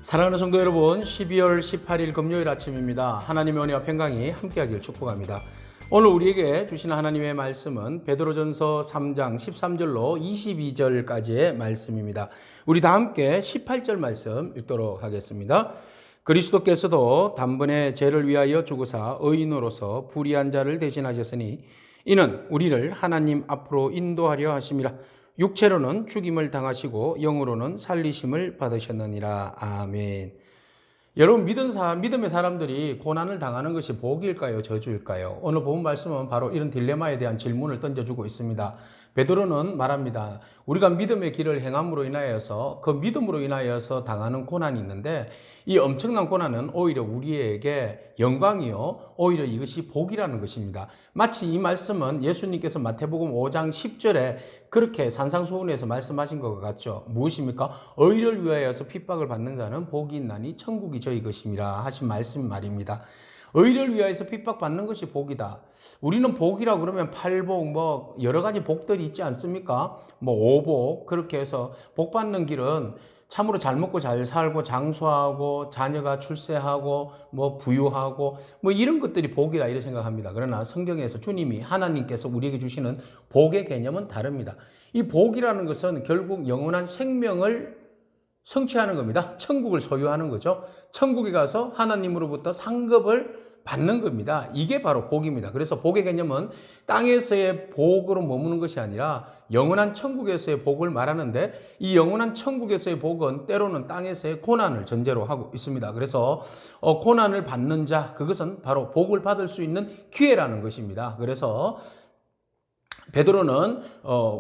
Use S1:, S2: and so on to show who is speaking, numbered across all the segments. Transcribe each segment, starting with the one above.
S1: 사랑하는 성도 여러분, 12월 18일 금요일 아침입니다. 하나님의 은혜와 평강이 함께하길 축복합니다. 오늘 우리에게 주시는 하나님의 말씀은 베드로전서 3장 13절로 22절까지의 말씀입니다. 우리 다 함께 18절 말씀 읽도록 하겠습니다. 그리스도께서도 단번에 죄를 위하여 죽으사 의인으로서 불의한 자를 대신하셨으니 이는 우리를 하나님 앞으로 인도하려 하심이라. 육체로는 죽임을 당하시고 영으로는 살리심을 받으셨느니라. 아멘. 여러분, 믿음의 사람들이 고난을 당하는 것이 복일까요, 저주일까요? 오늘 본 말씀은 바로 이런 딜레마에 대한 질문을 던져주고 있습니다. 베드로는 말합니다. 우리가 믿음의 길을 행함으로 인하여서 그 믿음으로 인하여서 당하는 고난이 있는데 이 엄청난 고난은 오히려 우리에게 영광이요, 오히려 이것이 복이라는 것입니다. 마치 이 말씀은 예수님께서 마태복음 5장 10절에 그렇게 산상수훈에서 말씀하신 것 같죠. 무엇입니까? 의를 위하여서 핍박을 받는 자는 복이 있나니 천국이 저희 것임이라 하신 말씀 말입니다. 의를 위하여서 핍박받는 것이 복이다. 우리는 복이라 그러면 팔복, 여러 가지 복들이 있지 않습니까? 오복, 그렇게 해서 복 받는 길은 참으로 잘 먹고 잘 살고 장수하고 자녀가 출세하고 부유하고 이런 것들이 복이라 이렇게 생각합니다. 그러나 성경에서 주님이 하나님께서 우리에게 주시는 복의 개념은 다릅니다. 이 복이라는 것은 결국 영원한 생명을 성취하는 겁니다. 천국을 소유하는 거죠. 천국에 가서 하나님으로부터 상급을 받는 겁니다. 이게 바로 복입니다. 그래서 복의 개념은 땅에서의 복으로 머무는 것이 아니라 영원한 천국에서의 복을 말하는데 이 영원한 천국에서의 복은 때로는 땅에서의 고난을 전제로 하고 있습니다. 그래서 고난을 받는 자, 그것은 바로 복을 받을 수 있는 기회라는 것입니다. 그래서 베드로는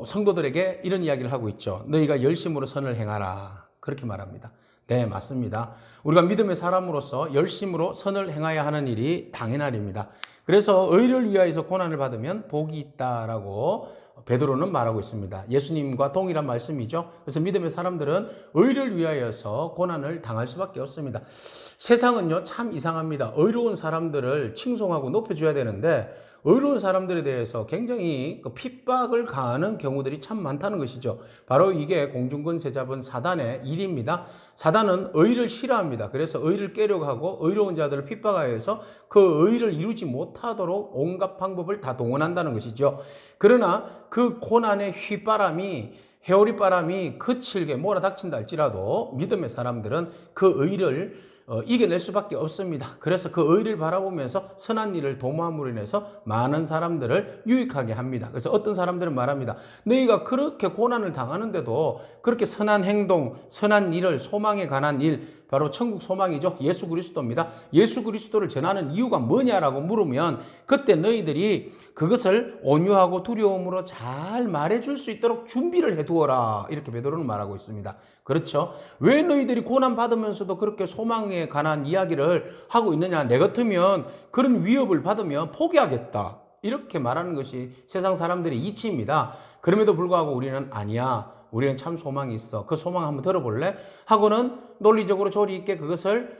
S1: 성도들에게 이런 이야기를 하고 있죠. 너희가 열심으로 선을 행하라. 그렇게 말합니다. 네, 맞습니다. 우리가 믿음의 사람으로서 열심으로 선을 행해야 하는 일이 당연한 일입니다. 그래서 의를 위하여서 고난을 받으면 복이 있다라고 베드로는 말하고 있습니다. 예수님과 동일한 말씀이죠. 그래서 믿음의 사람들은 의를 위하여서 고난을 당할 수밖에 없습니다. 세상은요, 참 이상합니다. 의로운 사람들을 칭송하고 높여줘야 되는데 의로운 사람들에 대해서 굉장히 핍박을 가하는 경우들이 참 많다는 것이죠. 바로 이게 공중권세 잡은 사단의 일입니다. 사단은 의를 싫어합니다. 그래서 의를 깨려고 하고 의로운 자들을 핍박하여서 그 의를 이루지 못하도록 온갖 방법을 다 동원한다는 것이죠. 그러나 그 고난의 휘바람이 회오리바람이 거칠게 몰아닥친다 할지라도 믿음의 사람들은 그 의를 이겨낼 수밖에 없습니다. 그래서 그 의를 바라보면서 선한 일을 도모함으로 인해서 많은 사람들을 유익하게 합니다. 그래서 어떤 사람들은 말합니다. 너희가 그렇게 고난을 당하는데도 그렇게 선한 행동, 선한 일을 소망에 관한 일, 바로 천국 소망이죠. 예수 그리스도입니다. 예수 그리스도를 전하는 이유가 뭐냐라고 물으면 그때 너희들이 그것을 온유하고 두려움으로 잘 말해줄 수 있도록 준비를 해두어라. 이렇게 베드로는 말하고 있습니다. 그렇죠? 왜 너희들이 고난받으면서도 그렇게 소망에 관한 이야기를 하고 있느냐? 내 같으면 그런 위협을 받으면 포기하겠다. 이렇게 말하는 것이 세상 사람들의 이치입니다. 그럼에도 불구하고 우리는 아니야. 우리는 참 소망이 있어. 그 소망 한번 들어볼래? 하고는 논리적으로 조리 있게 그것을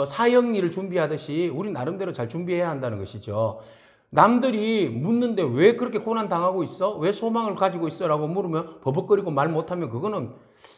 S1: 사형리를 준비하듯이 우리 나름대로 잘 준비해야 한다는 것이죠. 남들이 묻는데 왜 그렇게 고난 당하고 있어? 왜 소망을 가지고 있어? 라고 물으면 버벅거리고 말 못하면 그거는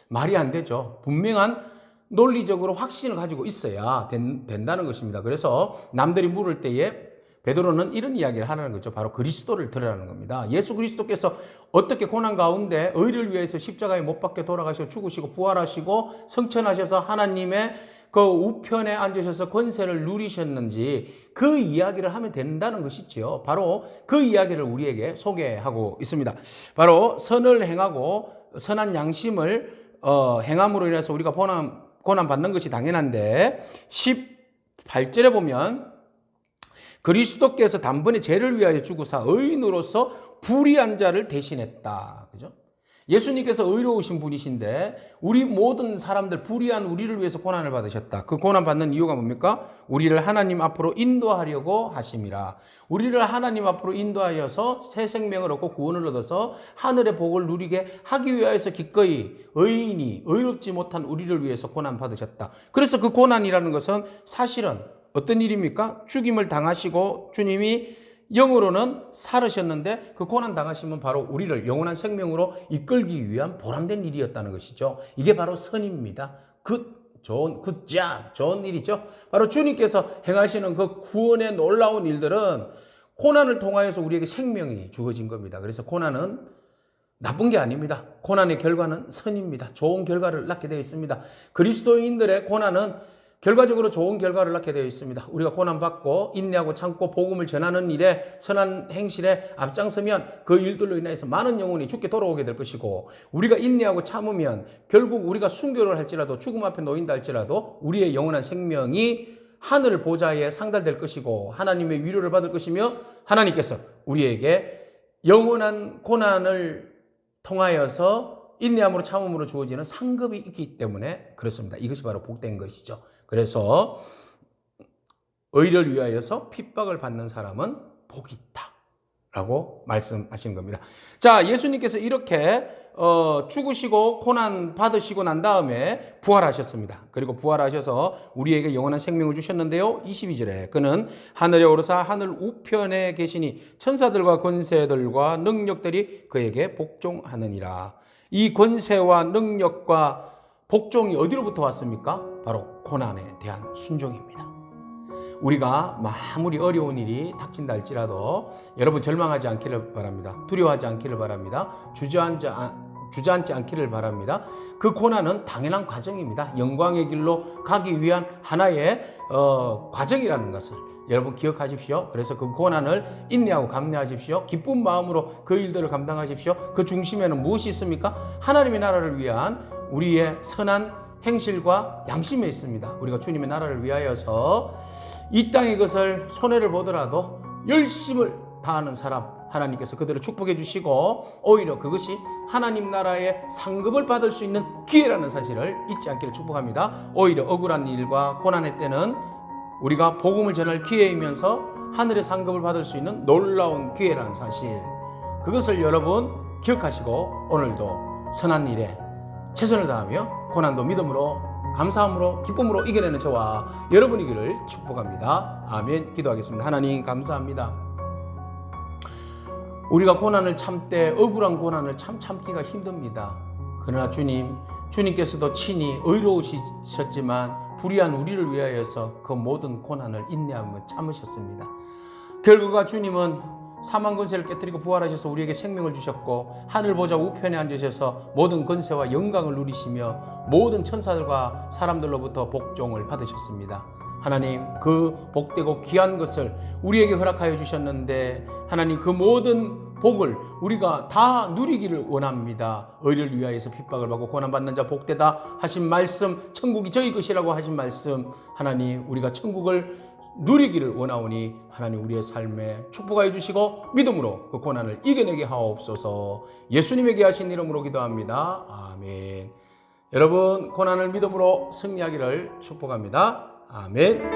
S1: 말이 안 되죠. 분명한 논리적으로 확신을 가지고 있어야 된다는 것입니다. 그래서 남들이 물을 때에 베드로는 이런 이야기를 하라는 거죠. 바로 그리스도를 들으라는 겁니다. 예수 그리스도께서 어떻게 고난 가운데 의를 위해서 십자가에 못 박혀 돌아가시고 죽으시고 부활하시고 성천하셔서 하나님의 그 우편에 앉으셔서 권세를 누리셨는지 그 이야기를 하면 된다는 것이지요. 바로 그 이야기를 우리에게 소개하고 있습니다. 바로 선을 행하고 선한 양심을 행함으로 인해서 우리가 고난 받는 것이 당연한데 18절에 보면 그리스도께서 단번에 죄를 위하여 죽으사 의인으로서 불의한 자를 대신했다. 그죠? 예수님께서 의로우신 분이신데 우리 모든 사람들 불의한 우리를 위해서 고난을 받으셨다. 그 고난 받는 이유가 뭡니까? 우리를 하나님 앞으로 인도하려고 하심이라. 우리를 하나님 앞으로 인도하여서 새 생명을 얻고 구원을 얻어서 하늘의 복을 누리게 하기 위하여서 기꺼이 의인이 의롭지 못한 우리를 위해서 고난 받으셨다. 그래서 그 고난이라는 것은 사실은 어떤 일입니까? 죽임을 당하시고 주님이 영으로는 살으셨는데 그 고난 당하심은 바로 우리를 영원한 생명으로 이끌기 위한 보람된 일이었다는 것이죠. 이게 바로 선입니다. 좋은 일이죠. 바로 주님께서 행하시는 그 구원의 놀라운 일들은 고난을 통하여서 우리에게 생명이 주어진 겁니다. 그래서 고난은 나쁜 게 아닙니다. 고난의 결과는 선입니다. 좋은 결과를 낳게 되어 있습니다. 그리스도인들의 고난은 결과적으로 좋은 결과를 낳게 되어 있습니다. 우리가 고난받고 인내하고 참고 복음을 전하는 일에 선한 행실에 앞장서면 그 일들로 인해서 많은 영혼이 죽게 돌아오게 될 것이고, 우리가 인내하고 참으면 결국 우리가 순교를 할지라도 죽음 앞에 놓인다 할지라도 우리의 영원한 생명이 하늘 보좌에 상달될 것이고 하나님의 위로를 받을 것이며, 하나님께서 우리에게 영원한 고난을 통하여서 인내함으로 참음으로 주어지는 상급이 있기 때문에 그렇습니다. 이것이 바로 복된 것이죠. 그래서 의를 위하여서 핍박을 받는 사람은 복이 있다 라고 말씀하신 겁니다. 자, 예수님께서 이렇게 죽으시고 고난 받으시고 난 다음에 부활하셨습니다. 그리고 부활하셔서 우리에게 영원한 생명을 주셨는데요. 22절에 그는 하늘에 오르사 하늘 우편에 계시니 천사들과 권세들과 능력들이 그에게 복종하느니라. 이 권세와 능력과 복종이 어디로부터 왔습니까? 바로 고난에 대한 순종입니다. 우리가 아무리 어려운 일이 닥친다 할지라도 여러분 절망하지 않기를 바랍니다. 두려워하지 않기를 바랍니다. 주저앉지 않기를 바랍니다. 그 고난은 당연한 과정입니다. 영광의 길로 가기 위한 하나의 과정이라는 것을 여러분 기억하십시오. 그래서 그 고난을 인내하고 감내하십시오. 기쁜 마음으로 그 일들을 감당하십시오. 그 중심에는 무엇이 있습니까? 하나님의 나라를 위한 우리의 선한 행실과 양심에 있습니다. 우리가 주님의 나라를 위하여서 이 땅의 것을 손해를 보더라도 열심을 다하는 사람, 하나님께서 그들을 축복해 주시고 오히려 그것이 하나님 나라의 상급을 받을 수 있는 기회라는 사실을 잊지 않기를 축복합니다. 오히려 억울한 일과 고난의 때는 우리가 복음을 전할 기회이면서 하늘의 상급을 받을 수 있는 놀라운 기회라는 사실, 그것을 여러분 기억하시고 오늘도 선한 일에 최선을 다하며 고난도 믿음으로 감사함으로 기쁨으로 이겨내는 저와 여러분이기를 축복합니다. 아멘. 기도하겠습니다. 하나님 감사합니다. 우리가 고난을 참되 억울한 고난을 참기가 힘듭니다. 그러나 주님께서도 친히 의로우셨지만 불의한 우리를 위하여서 그 모든 고난을 인내하며 참으셨습니다. 결과가 주님은 사망 권세를 깨뜨리고 부활하셔서 우리에게 생명을 주셨고 하늘 보좌 우편에 앉으셔서 모든 권세와 영광을 누리시며 모든 천사들과 사람들로부터 복종을 받으셨습니다. 하나님, 그 복되고 귀한 것을 우리에게 허락하여 주셨는데 하나님, 그 모든 복을 우리가 다 누리기를 원합니다. 의를 위하여서 핍박을 받고 고난받는 자 복되다 하신 말씀, 천국이 저희 것이라고 하신 말씀, 하나님 우리가 천국을 누리기를 원하오니 하나님 우리의 삶에 축복하여 주시고 믿음으로 그 고난을 이겨내게 하옵소서. 예수님에게 하신 이름으로 기도합니다. 아멘. 여러분 고난을 믿음으로 승리하기를 축복합니다. 아멘.